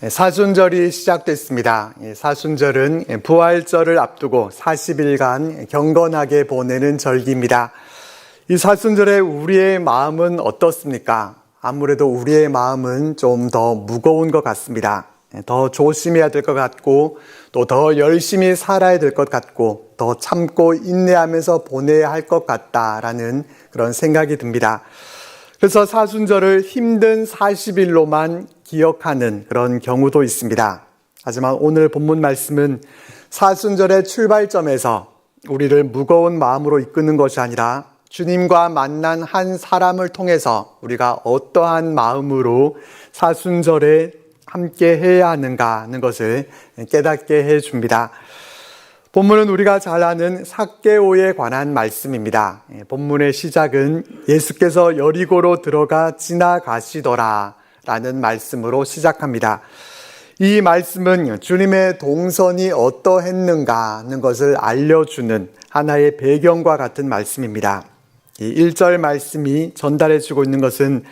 사순절이 시작됐습니다. 사순절은 부활절을 앞두고 40일간 경건하게 보내는 절기입니다. 이 사순절에 우리의 마음은 어떻습니까? 아무래도 우리의 마음은 좀 더 무거운 것 같습니다. 더 조심해야 될 것 같고, 또 더 열심히 살아야 될 것 같고, 더 참고 인내하면서 보내야 할 것 같다라는 그런 생각이 듭니다. 그래서 사순절을 힘든 40일로만 기억하는 그런 경우도 있습니다. 하지만 오늘 본문 말씀은 사순절의 출발점에서 우리를 무거운 마음으로 이끄는 것이 아니라 주님과 만난 한 사람을 통해서 우리가 어떠한 마음으로 사순절에 함께 해야 하는가 하는 것을 깨닫게 해줍니다. 본문은 우리가 잘 아는 삭개오에 관한 말씀입니다. 본문의 시작은 예수께서 여리고로 들어가 지나가시더라 라는 말씀으로 시작합니다. 이 말씀은 주님의 동선이 어떠했는가 하는 것을 알려주는 하나의 배경과 같은 말씀입니다. 이 1절 말씀이 전달해주고 있는 것은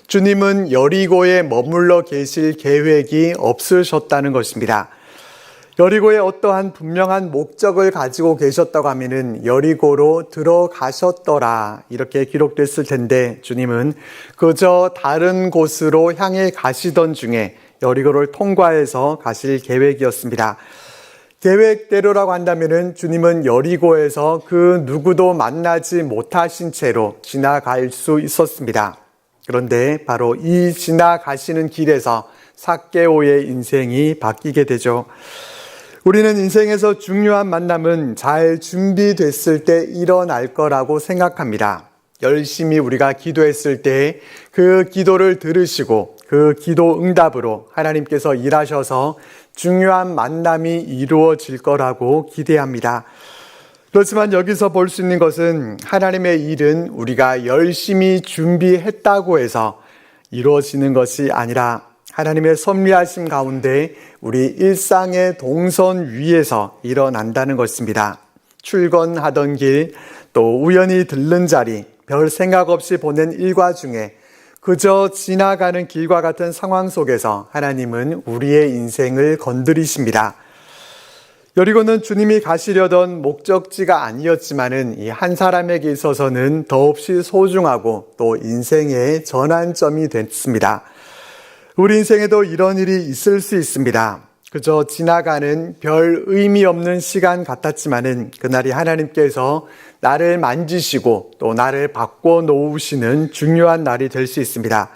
주님은 여리고에 머물러 계실 계획이 없으셨다는 것입니다. 여리고에 어떠한 분명한 목적을 가지고 계셨다고 하면은 여리고로 들어가셨더라 이렇게 기록됐을 텐데, 주님은 그저 다른 곳으로 향해 가시던 중에 여리고를 통과해서 가실 계획이었습니다. 계획대로라고 한다면은 주님은 여리고에서 그 누구도 만나지 못하신 채로 지나갈 수 있었습니다. 그런데 바로 이 지나가시는 길에서 삭개오의 인생이 바뀌게 되죠. 우리는 인생에서 중요한 만남은 잘 준비됐을 때 일어날 거라고 생각합니다. 열심히 우리가 기도했을 때 그 기도를 들으시고 그 기도 응답으로 하나님께서 일하셔서 중요한 만남이 이루어질 거라고 기대합니다. 그렇지만 여기서 볼 수 있는 것은 하나님의 일은 우리가 열심히 준비했다고 해서 이루어지는 것이 아니라 하나님의 섭리하심 가운데 우리 일상의 동선 위에서 일어난다는 것입니다. 출근하던 길, 또 우연히 들른 자리, 별 생각 없이 보낸 일과 중에 그저 지나가는 길과 같은 상황 속에서 하나님은 우리의 인생을 건드리십니다. 여리고는 주님이 가시려던 목적지가 아니었지만은 이 한 사람에게 있어서는 더없이 소중하고 또 인생의 전환점이 됐습니다. 우리 인생에도 이런 일이 있을 수 있습니다. 그저 지나가는 별 의미 없는 시간 같았지만은 그날이 하나님께서 나를 만지시고 또 나를 바꿔 놓으시는 중요한 날이 될 수 있습니다.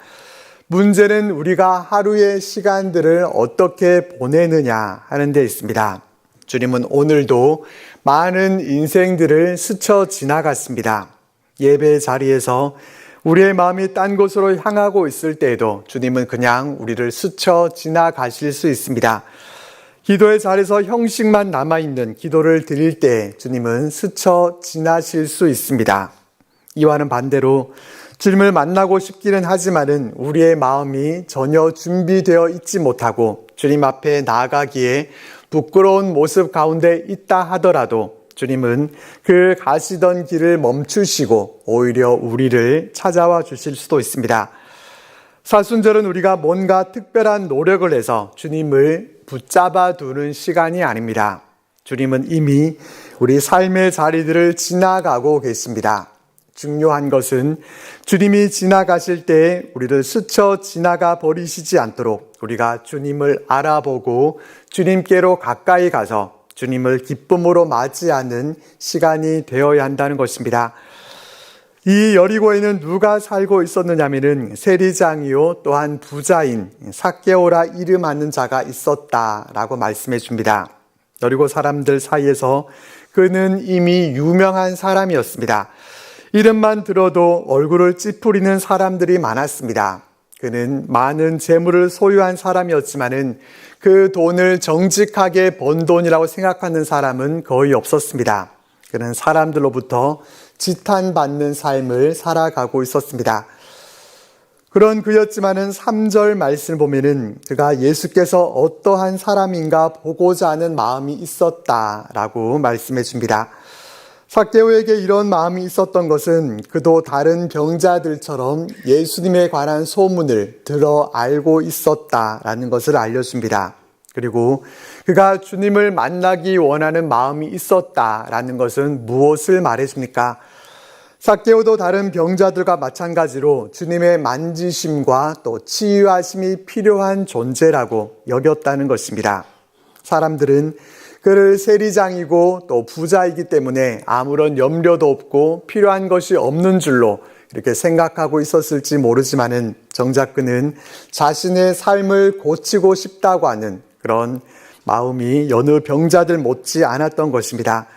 문제는 우리가 하루의 시간들을 어떻게 보내느냐 하는 데 있습니다. 주님은 오늘도 많은 인생들을 스쳐 지나갔습니다. 예배 자리에서 우리의 마음이 딴 곳으로 향하고 있을 때에도 주님은 그냥 우리를 스쳐 지나가실 수 있습니다. 기도의 자리에서 형식만 남아있는 기도를 드릴 때 주님은 스쳐 지나실 수 있습니다. 이와는 반대로 주님을 만나고 싶기는 하지만은 우리의 마음이 전혀 준비되어 있지 못하고 주님 앞에 나아가기에 부끄러운 모습 가운데 있다 하더라도 주님은 그 가시던 길을 멈추시고 오히려 우리를 찾아와 주실 수도 있습니다. 사순절은 우리가 뭔가 특별한 노력을 해서 주님을 붙잡아 두는 시간이 아닙니다. 주님은 이미 우리 삶의 자리들을 지나가고 계십니다. 중요한 것은 주님이 지나가실 때 우리를 스쳐 지나가 버리시지 않도록 우리가 주님을 알아보고 주님께로 가까이 가서 주님을 기쁨으로 맞이하는 시간이 되어야 한다는 것입니다. 이 여리고에는 누가 살고 있었느냐면은 세리장이요 또한 부자인 삭개오라 이름하는 자가 있었다라고 말씀해 줍니다. 여리고 사람들 사이에서 그는 이미 유명한 사람이었습니다. 이름만 들어도 얼굴을 찌푸리는 사람들이 많았습니다. 그는 많은 재물을 소유한 사람이었지만은 그 돈을 정직하게 번 돈이라고 생각하는 사람은 거의 없었습니다. 그는 사람들로부터 지탄받는 삶을 살아가고 있었습니다. 그런 그였지만은 3절 말씀을 보면은 그가 예수께서 어떠한 사람인가 보고자 하는 마음이 있었다라고 말씀해 줍니다. 삭개오에게 이런 마음이 있었던 것은 그도 다른 병자들처럼 예수님에 관한 소문을 들어 알고 있었다라는 것을 알려줍니다. 그리고 그가 주님을 만나기 원하는 마음이 있었다라는 것은 무엇을 말해줍니까? 삭개오도 다른 병자들과 마찬가지로 주님의 만지심과 또 치유하심이 필요한 존재라고 여겼다는 것입니다. 사람들은 그를 세리장이고 또 부자이기 때문에 아무런 염려도 없고 필요한 것이 없는 줄로 이렇게 생각하고 있었을지 모르지만은 정작 그는 자신의 삶을 고치고 싶다고 하는 그런 마음이 여느 병자들 못지 않았던 것입니다.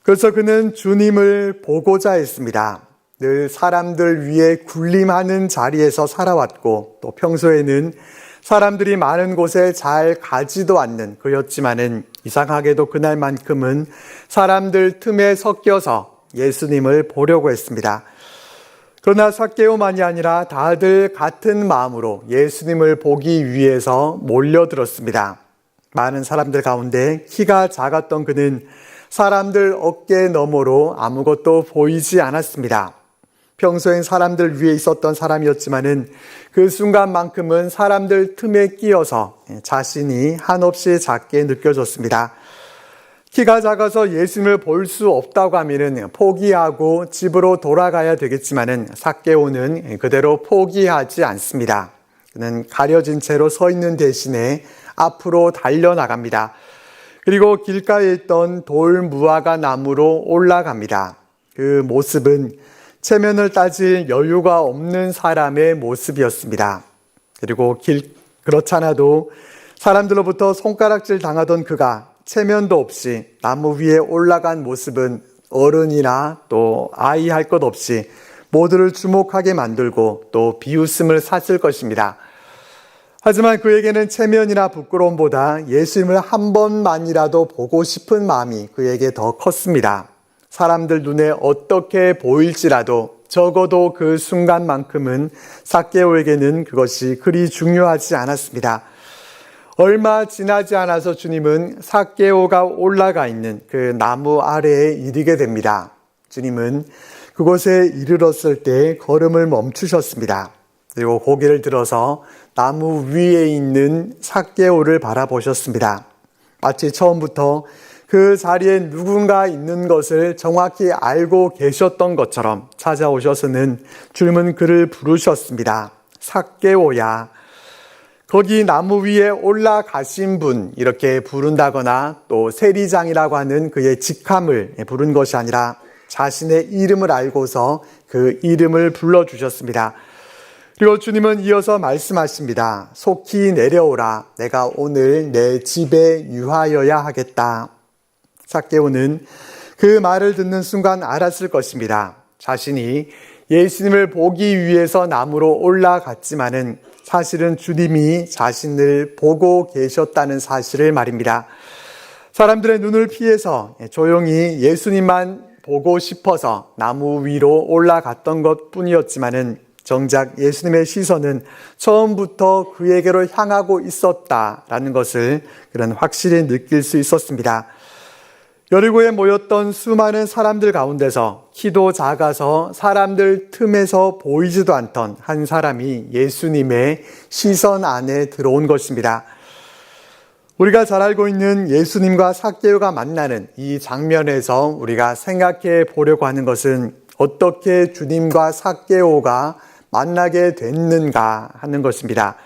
그래서 그는 주님을 보고자 했습니다. 늘 사람들 위에 군림하는 자리에서 살아왔고 또 평소에는 사람들이 많은 곳에 잘 가지도 않는 그였지만은 이상하게도 그날만큼은 사람들 틈에 섞여서 예수님을 보려고 했습니다. 그러나 삭개오만이 아니라 다들 같은 마음으로 예수님을 보기 위해서 몰려들었습니다. 많은 사람들 가운데 키가 작았던 그는 사람들 어깨 너머로 아무것도 보이지 않았습니다. 평소엔 사람들 위에 있었던 사람이었지만은 그 순간만큼은 사람들 틈에 끼어서 자신이 한없이 작게 느껴졌습니다. 키가 작아서 예수님을 볼 수 없다고 하면은 포기하고 집으로 돌아가야 되겠지만은 삭개오는 그대로 포기하지 않습니다. 그는 가려진 채로 서 있는 대신에 앞으로 달려나갑니다. 그리고 길가에 있던 돌 무화과 나무로 올라갑니다. 그 모습은 체면을 따질 여유가 없는 사람의 모습이었습니다. 그리고 그렇잖아도 사람들로부터 손가락질 당하던 그가 체면도 없이 나무 위에 올라간 모습은 어른이나 또 아이 할 것 없이 모두를 주목하게 만들고 또 비웃음을 샀을 것입니다. 하지만 그에게는 체면이나 부끄러움보다 예수님을 한 번만이라도 보고 싶은 마음이 그에게 더 컸습니다. 사람들 눈에 어떻게 보일지라도 적어도 그 순간만큼은 삭개오에게는 그것이 그리 중요하지 않았습니다. 얼마 지나지 않아서 주님은 삭개오가 올라가 있는 그 나무 아래에 이르게 됩니다. 주님은 그곳에 이르렀을 때 걸음을 멈추셨습니다. 그리고 고개를 들어서 나무 위에 있는 삭개오를 바라보셨습니다. 마치 처음부터 그 자리에 누군가 있는 것을 정확히 알고 계셨던 것처럼 찾아오셔서는 주님은 그를 부르셨습니다. 삭개오야. 거기 나무 위에 올라가신 분 이렇게 부른다거나 또 세리장이라고 하는 그의 직함을 부른 것이 아니라 자신의 이름을 알고서 그 이름을 불러주셨습니다. 그리고 주님은 이어서 말씀하십니다. 속히 내려오라. 내가 오늘 내 집에 유하여야 하겠다. 삭개오는 그 말을 듣는 순간 알았을 것입니다. 자신이 예수님을 보기 위해서 나무로 올라갔지만은 사실은 주님이 자신을 보고 계셨다는 사실을 말입니다. 사람들의 눈을 피해서 조용히 예수님만 보고 싶어서 나무 위로 올라갔던 것 뿐이었지만은 정작 예수님의 시선은 처음부터 그에게로 향하고 있었다라는 것을 그는 확실히 느낄 수 있었습니다. 여리고에 모였던 수많은 사람들 가운데서 키도 작아서 사람들 틈에서 보이지도 않던 한 사람이 예수님의 시선 안에 들어온 것입니다. 우리가 잘 알고 있는 예수님과 삭개오가 만나는 이 장면에서 우리가 생각해 보려고 하는 것은 어떻게 주님과 삭개오가 만나게 됐는가 하는 것입니다.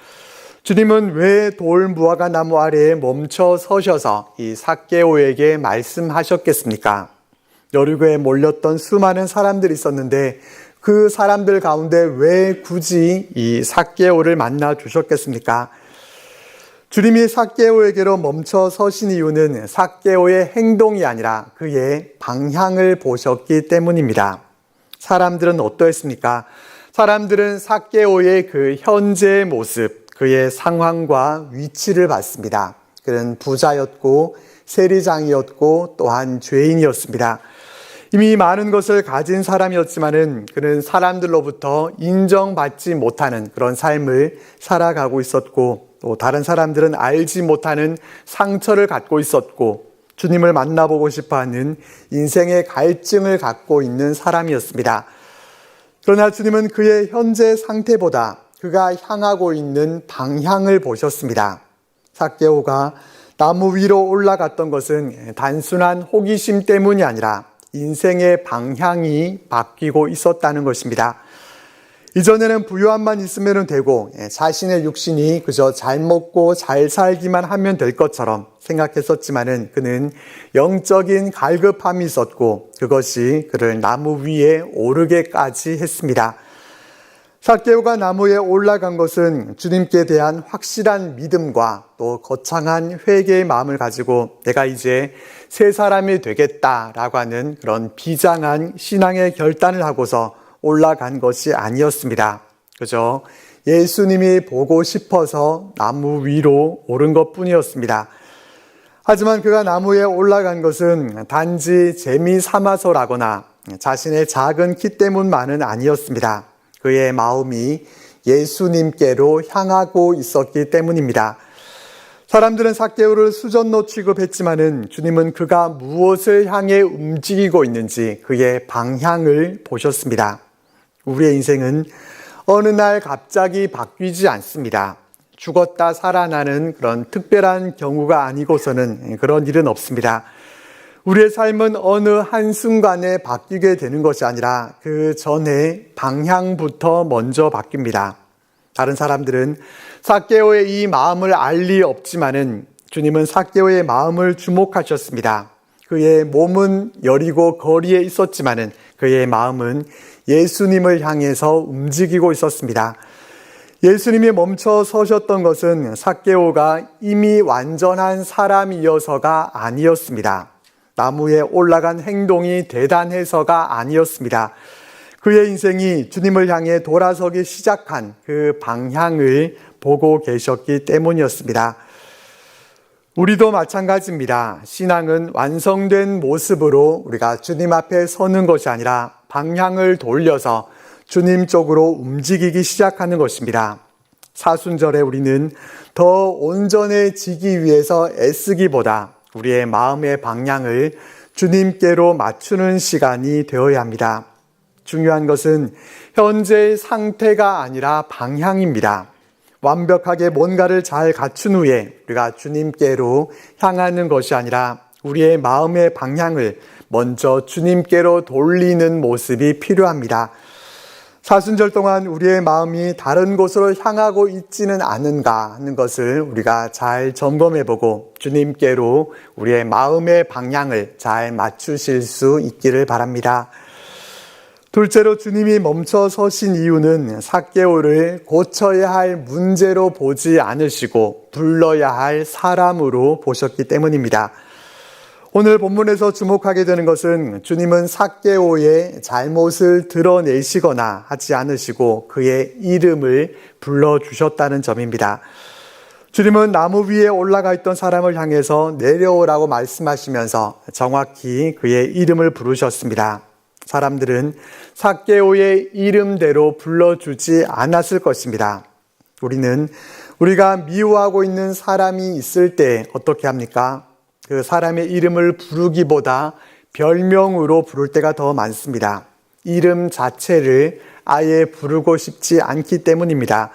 주님은 왜 돌 무화과 나무 아래에 멈춰 서셔서 이 삭개오에게 말씀하셨겠습니까? 여리고에 몰렸던 수많은 사람들이 있었는데 그 사람들 가운데 왜 굳이 이 삭개오를 만나 주셨겠습니까? 주님이 삭개오에게로 멈춰 서신 이유는 삭개오의 행동이 아니라 그의 방향을 보셨기 때문입니다. 사람들은 어떠했습니까? 사람들은 삭개오의 그 현재의 모습, 그의 상황과 위치를 봤습니다. 그는 부자였고 세리장이었고 또한 죄인이었습니다. 이미 많은 것을 가진 사람이었지만은 그는 사람들로부터 인정받지 못하는 그런 삶을 살아가고 있었고 또 다른 사람들은 알지 못하는 상처를 갖고 있었고 주님을 만나보고 싶어하는 인생의 갈증을 갖고 있는 사람이었습니다. 그러나 주님은 그의 현재 상태보다 그가 향하고 있는 방향을 보셨습니다. 삭개오가 나무 위로 올라갔던 것은 단순한 호기심 때문이 아니라 인생의 방향이 바뀌고 있었다는 것입니다. 이전에는 부유함만 있으면 되고 자신의 육신이 그저 잘 먹고 잘 살기만 하면 될 것처럼 생각했었지만은 그는 영적인 갈급함이 있었고 그것이 그를 나무 위에 오르게까지 했습니다. 삭개오가 나무에 올라간 것은 주님께 대한 확실한 믿음과 또 거창한 회개의 마음을 가지고 내가 이제 새 사람이 되겠다라고 하는 그런 비장한 신앙의 결단을 하고서 올라간 것이 아니었습니다. 그저 예수님이 보고 싶어서 나무 위로 오른 것뿐이었습니다. 하지만 그가 나무에 올라간 것은 단지 재미 삼아서라거나 자신의 작은 키 때문만은 아니었습니다. 그의 마음이 예수님께로 향하고 있었기 때문입니다. 사람들은 삭개오를 수전노 취급했지만은 주님은 그가 무엇을 향해 움직이고 있는지 그의 방향을 보셨습니다. 우리의 인생은 어느 날 갑자기 바뀌지 않습니다. 죽었다 살아나는 그런 특별한 경우가 아니고서는 그런 일은 없습니다. 우리의 삶은 어느 한순간에 바뀌게 되는 것이 아니라 그 전에 방향부터 먼저 바뀝니다. 다른 사람들은 삭개오의 이 마음을 알 리 없지만은 주님은 삭개오의 마음을 주목하셨습니다. 그의 몸은 여리고 거리에 있었지만은 그의 마음은 예수님을 향해서 움직이고 있었습니다. 예수님이 멈춰 서셨던 것은 삭개오가 이미 완전한 사람이어서가 아니었습니다. 나무에 올라간 행동이 대단해서가 아니었습니다. 그의 인생이 주님을 향해 돌아서기 시작한 그 방향을 보고 계셨기 때문이었습니다. 우리도 마찬가지입니다. 신앙은 완성된 모습으로 우리가 주님 앞에 서는 것이 아니라 방향을 돌려서 주님 쪽으로 움직이기 시작하는 것입니다. 사순절에 우리는 더 온전해지기 위해서 애쓰기보다 우리의 마음의 방향을 주님께로 맞추는 시간이 되어야 합니다. 중요한 것은 현재의 상태가 아니라 방향입니다. 완벽하게 뭔가를 잘 갖춘 후에 우리가 주님께로 향하는 것이 아니라 우리의 마음의 방향을 먼저 주님께로 돌리는 모습이 필요합니다. 사순절 동안 우리의 마음이 다른 곳으로 향하고 있지는 않은가 하는 것을 우리가 잘 점검해보고 주님께로 우리의 마음의 방향을 잘 맞추실 수 있기를 바랍니다. 둘째로 주님이 멈춰 서신 이유는 삭개오를 고쳐야 할 문제로 보지 않으시고 불러야 할 사람으로 보셨기 때문입니다. 오늘 본문에서 주목하게 되는 것은 주님은 삭개오의 잘못을 드러내시거나 하지 않으시고 그의 이름을 불러주셨다는 점입니다. 주님은 나무 위에 올라가 있던 사람을 향해서 내려오라고 말씀하시면서 정확히 그의 이름을 부르셨습니다. 사람들은 삭개오의 이름대로 불러주지 않았을 것입니다. 우리는 우리가 미워하고 있는 사람이 있을 때 어떻게 합니까? 그 사람의 이름을 부르기보다 별명으로 부를 때가 더 많습니다. 이름 자체를 아예 부르고 싶지 않기 때문입니다.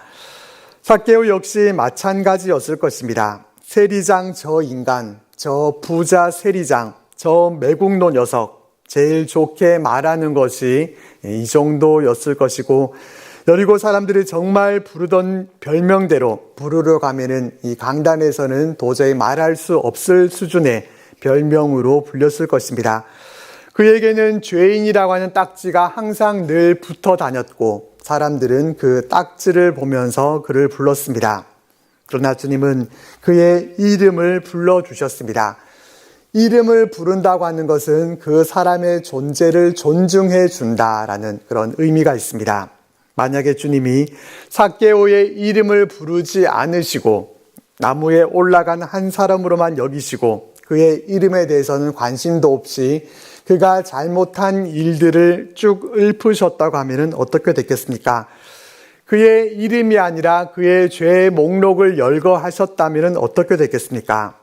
삭개오 역시 마찬가지였을 것입니다. 세리장 저 인간, 저 부자 세리장, 저 매국노 녀석, 제일 좋게 말하는 것이 이 정도였을 것이고 여리고 사람들이 정말 부르던 별명대로 부르러 가면은 이 강단에서는 도저히 말할 수 없을 수준의 별명으로 불렸을 것입니다. 그에게는 죄인이라고 하는 딱지가 항상 늘 붙어 다녔고 사람들은 그 딱지를 보면서 그를 불렀습니다. 그러나 주님은 그의 이름을 불러주셨습니다. 이름을 부른다고 하는 것은 그 사람의 존재를 존중해 준다라는 그런 의미가 있습니다. 만약에 주님이 삭개오의 이름을 부르지 않으시고 나무에 올라간 한 사람으로만 여기시고 그의 이름에 대해서는 관심도 없이 그가 잘못한 일들을 쭉 읊으셨다고 하면 어떻게 됐겠습니까? 그의 이름이 아니라 그의 죄의 목록을 열거하셨다면 어떻게 됐겠습니까?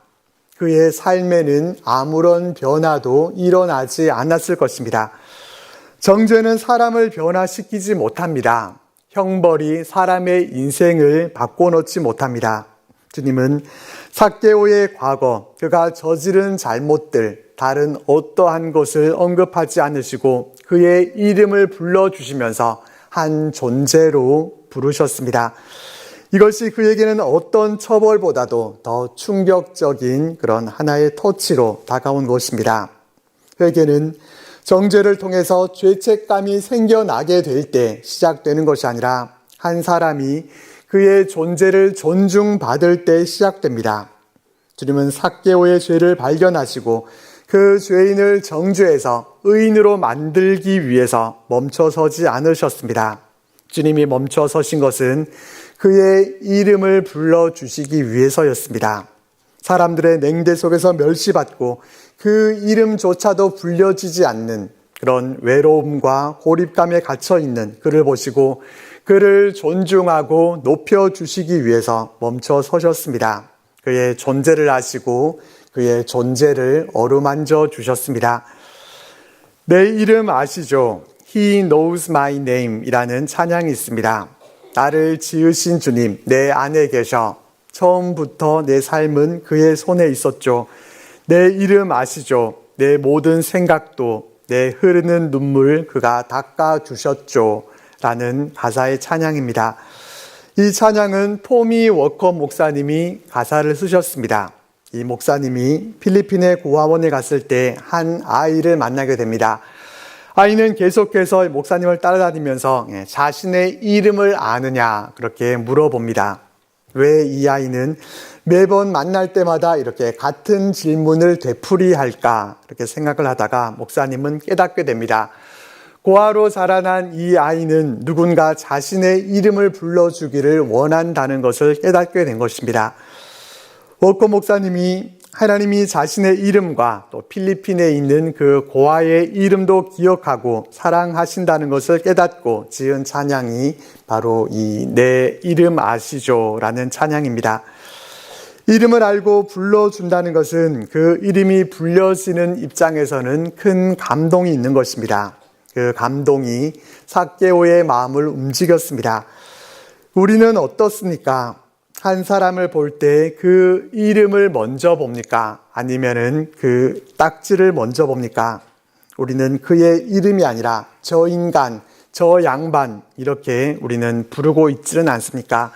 그의 삶에는 아무런 변화도 일어나지 않았을 것입니다. 정죄는 사람을 변화시키지 못합니다. 형벌이 사람의 인생을 바꿔놓지 못합니다. 주님은 삭개오의 과거, 그가 저지른 잘못들, 다른 어떠한 것을 언급하지 않으시고 그의 이름을 불러주시면서 한 존재로 부르셨습니다. 이것이 그에게는 어떤 처벌보다도 더 충격적인 그런 하나의 터치로 다가온 것입니다. 그에게는 정죄를 통해서 죄책감이 생겨나게 될 때 시작되는 것이 아니라 한 사람이 그의 존재를 존중받을 때 시작됩니다. 주님은 삭개오의 죄를 발견하시고 그 죄인을 정죄해서 의인으로 만들기 위해서 멈춰서지 않으셨습니다. 주님이 멈춰서신 것은 그의 이름을 불러주시기 위해서였습니다. 사람들의 냉대 속에서 멸시받고 그 이름조차도 불려지지 않는 그런 외로움과 고립감에 갇혀있는 그를 보시고 그를 존중하고 높여주시기 위해서 멈춰 서셨습니다. 그의 존재를 아시고 그의 존재를 어루만져 주셨습니다. 내 이름 아시죠? He knows my name 이라는 찬양이 있습니다. 나를 지으신 주님, 내 안에 계셔. 처음부터 내 삶은 그의 손에 있었죠. 내 이름 아시죠? 내 모든 생각도, 내 흐르는 눈물 그가 닦아주셨죠. 라는 가사의 찬양입니다. 이 찬양은 토미 워커 목사님이 가사를 쓰셨습니다. 이 목사님이 필리핀의 고아원에 갔을 때 한 아이를 만나게 됩니다. 아이는 계속해서 목사님을 따라다니면서 자신의 이름을 아느냐 그렇게 물어봅니다. 왜 이 아이는 매번 만날 때마다 이렇게 같은 질문을 되풀이할까 이렇게 생각을 하다가 목사님은 깨닫게 됩니다. 고아로 자라난 이 아이는 누군가 자신의 이름을 불러주기를 원한다는 것을 깨닫게 된 것입니다. 워커 목사님이 하나님이 자신의 이름과 또 필리핀에 있는 그 고아의 이름도 기억하고 사랑하신다는 것을 깨닫고 지은 찬양이 바로 이 내 이름 아시죠? 라는 찬양입니다. 이름을 알고 불러준다는 것은 그 이름이 불려지는 입장에서는 큰 감동이 있는 것입니다. 그 감동이 삭개오의 마음을 움직였습니다. 우리는 어떻습니까? 한 사람을 볼 때 그 이름을 먼저 봅니까? 아니면은 그 딱지를 먼저 봅니까? 우리는 그의 이름이 아니라 저 인간, 저 양반 이렇게 우리는 부르고 있지는 않습니까?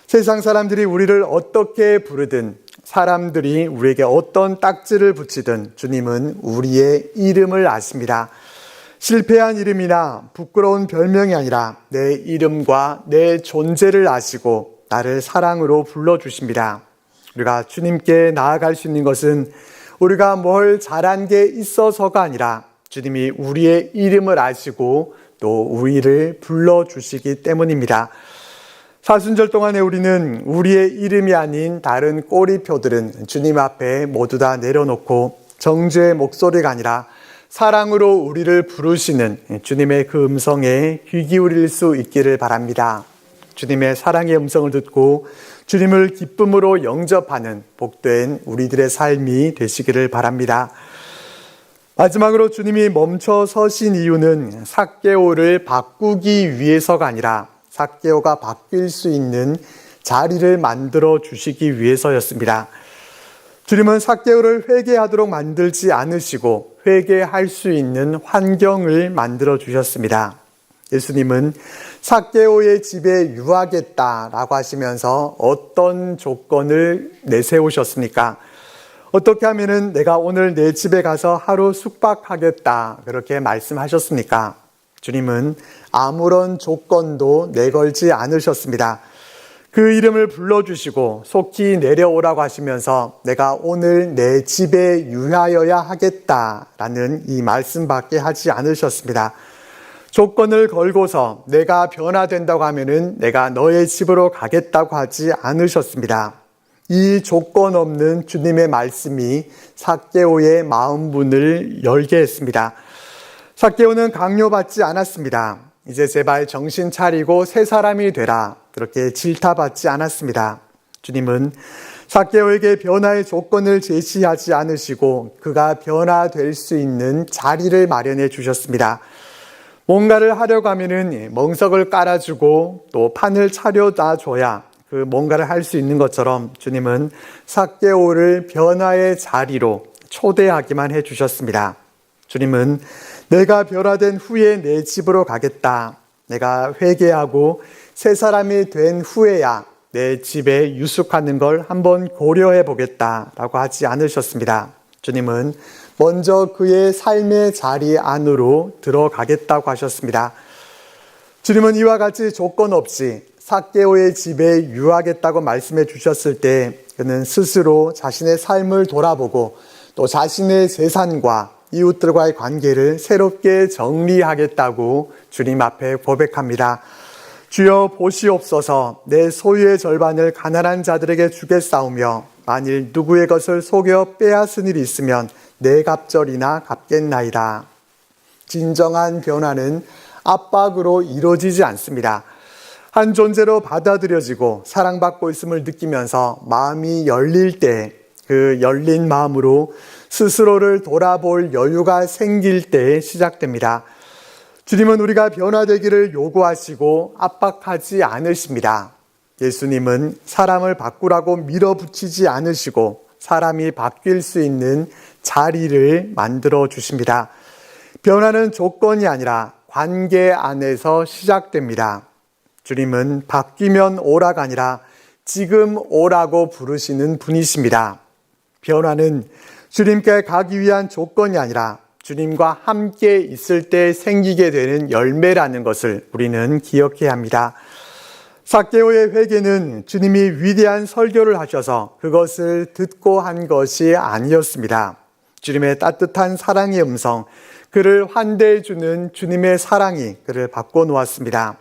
세상 사람들이 우리를 어떻게 부르든 사람들이 우리에게 어떤 딱지를 붙이든 주님은 우리의 이름을 아십니다. 실패한 이름이나 부끄러운 별명이 아니라 내 이름과 내 존재를 아시고 나를 사랑으로 불러주십니다. 우리가 주님께 나아갈 수 있는 것은 우리가 뭘 잘한 게 있어서가 아니라 주님이 우리의 이름을 아시고 또 우리를 불러주시기 때문입니다. 사순절 동안에 우리는 우리의 이름이 아닌 다른 꼬리표들은 주님 앞에 모두 다 내려놓고 정죄의 목소리가 아니라 사랑으로 우리를 부르시는 주님의 그 음성에 귀 기울일 수 있기를 바랍니다. 주님의 사랑의 음성을 듣고 주님을 기쁨으로 영접하는 복된 우리들의 삶이 되시기를 바랍니다. 마지막으로 주님이 멈춰 서신 이유는 삭개오를 바꾸기 위해서가 아니라 삭개오가 바뀔 수 있는 자리를 만들어 주시기 위해서였습니다. 주님은 삭개오를 회개하도록 만들지 않으시고 회개할 수 있는 환경을 만들어 주셨습니다. 예수님은 삭개오의 집에 유하겠다라고 하시면서 어떤 조건을 내세우셨습니까? 어떻게 하면은 내가 오늘 내 집에 가서 하루 숙박하겠다 그렇게 말씀하셨습니까? 주님은 아무런 조건도 내걸지 않으셨습니다. 그 이름을 불러주시고 속히 내려오라고 하시면서 내가 오늘 내 집에 유하여야 하겠다라는 이 말씀밖에 하지 않으셨습니다. 조건을 걸고서 내가 변화된다고 하면은 내가 너의 집으로 가겠다고 하지 않으셨습니다. 이 조건 없는 주님의 말씀이 삭개오의 마음문을 열게 했습니다. 삭개오는 강요받지 않았습니다. 이제 제발 정신 차리고 새 사람이 되라 그렇게 질타받지 않았습니다. 주님은 삭개오에게 변화의 조건을 제시하지 않으시고 그가 변화될 수 있는 자리를 마련해 주셨습니다. 뭔가를 하려고 하면은 멍석을 깔아주고 또 판을 차려다 줘야 그 뭔가를 할 수 있는 것처럼 주님은 삭개오를 변화의 자리로 초대하기만 해 주셨습니다. 주님은 내가 변화된 후에 내 집으로 가겠다. 내가 회개하고 새 사람이 된 후에야 내 집에 유숙하는 걸 한번 고려해 보겠다라고 하지 않으셨습니다. 주님은 먼저 그의 삶의 자리 안으로 들어가겠다고 하셨습니다. 주님은 이와 같이 조건 없이 삭개오의 집에 유하겠다고 말씀해 주셨을 때 그는 스스로 자신의 삶을 돌아보고 또 자신의 재산과 이웃들과의 관계를 새롭게 정리하겠다고 주님 앞에 고백합니다. 주여 보시옵소서, 내 소유의 절반을 가난한 자들에게 주겠사오며 만일 누구의 것을 속여 빼앗은 일이 있으면 내 갑절이나 갚겠나이다. 진정한 변화는 압박으로 이루어지지 않습니다. 한 존재로 받아들여지고 사랑받고 있음을 느끼면서 마음이 열릴 때 그 열린 마음으로 스스로를 돌아볼 여유가 생길 때 시작됩니다. 주님은 우리가 변화되기를 요구하시고 압박하지 않으십니다. 예수님은 사람을 바꾸라고 밀어붙이지 않으시고 사람이 바뀔 수 있는 자리를 만들어 주십니다. 변화는 조건이 아니라 관계 안에서 시작됩니다. 주님은 바뀌면 오라가 아니라 지금 오라고 부르시는 분이십니다. 변화는 주님께 가기 위한 조건이 아니라 주님과 함께 있을 때 생기게 되는 열매라는 것을 우리는 기억해야 합니다. 삭개오의 회개는 주님이 위대한 설교를 하셔서 그것을 듣고 한 것이 아니었습니다. 주님의 따뜻한 사랑의 음성, 그를 환대해 주는 주님의 사랑이 그를 바꿔놓았습니다.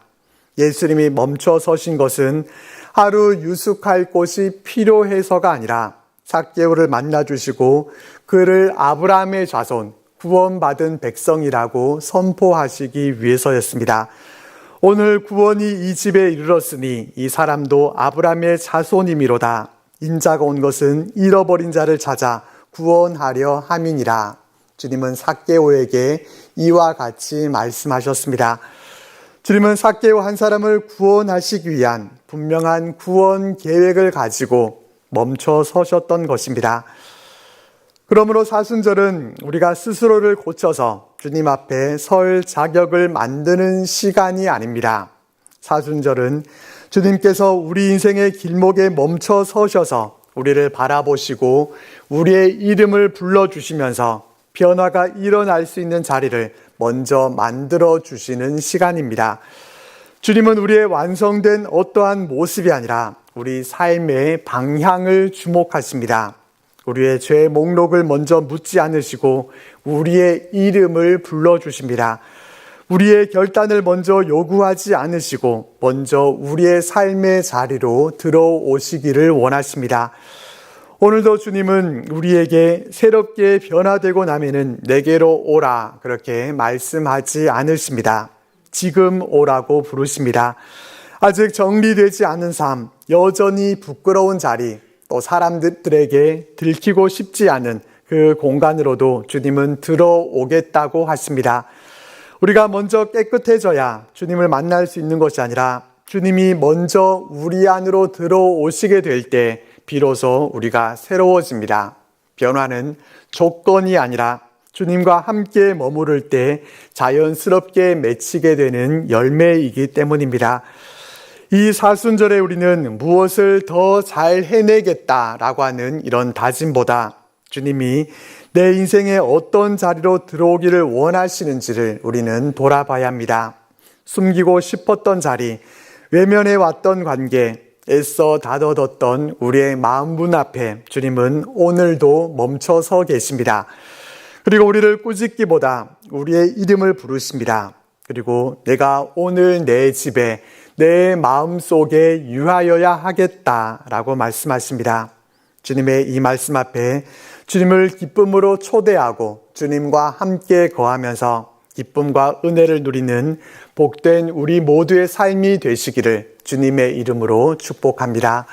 예수님이 멈춰 서신 것은 하루 유숙할 곳이 필요해서가 아니라 삭개오를 만나주시고 그를 아브라함의 자손, 구원받은 백성이라고 선포하시기 위해서였습니다. 오늘 구원이 이 집에 이르렀으니 이 사람도 아브라함의 자손이미로다. 인자가 온 것은 잃어버린 자를 찾아 구원하려 함이니라. 주님은 삭개오에게 이와 같이 말씀하셨습니다. 주님은 삭개오 한 사람을 구원하시기 위한 분명한 구원 계획을 가지고 멈춰 서셨던 것입니다. 그러므로 사순절은 우리가 스스로를 고쳐서 주님 앞에 설 자격을 만드는 시간이 아닙니다. 사순절은 주님께서 우리 인생의 길목에 멈춰 서셔서 우리를 바라보시고 우리의 이름을 불러주시면서 변화가 일어날 수 있는 자리를 먼저 만들어 주시는 시간입니다. 주님은 우리의 완성된 어떠한 모습이 아니라 우리 삶의 방향을 주목하십니다. 우리의 죄의 목록을 먼저 묻지 않으시고 우리의 이름을 불러주십니다. 우리의 결단을 먼저 요구하지 않으시고 먼저 우리의 삶의 자리로 들어오시기를 원하십니다. 오늘도 주님은 우리에게 새롭게 변화되고 나면은 내게로 오라 그렇게 말씀하지 않으십니다. 지금 오라고 부르십니다. 아직 정리되지 않은 삶, 여전히 부끄러운 자리, 또 사람들에게 들키고 싶지 않은 그 공간으로도 주님은 들어오겠다고 하십니다. 우리가 먼저 깨끗해져야 주님을 만날 수 있는 것이 아니라 주님이 먼저 우리 안으로 들어오시게 될 때 비로소 우리가 새로워집니다. 변화는 조건이 아니라 주님과 함께 머무를 때 자연스럽게 맺히게 되는 열매이기 때문입니다. 이 사순절에 우리는 무엇을 더 잘 해내겠다라고 하는 이런 다짐보다 주님이 내 인생의 어떤 자리로 들어오기를 원하시는지를 우리는 돌아봐야 합니다. 숨기고 싶었던 자리, 외면해 왔던 관계, 애써 다독였던 우리의 마음문 앞에 주님은 오늘도 멈춰서 계십니다. 그리고 우리를 꾸짖기보다 우리의 이름을 부르십니다. 그리고 내가 오늘 내 집에 내 마음속에 유하여야 하겠다라고 말씀하십니다. 주님의 이 말씀 앞에 주님을 기쁨으로 초대하고 주님과 함께 거하면서 기쁨과 은혜를 누리는 복된 우리 모두의 삶이 되시기를 주님의 이름으로 축복합니다.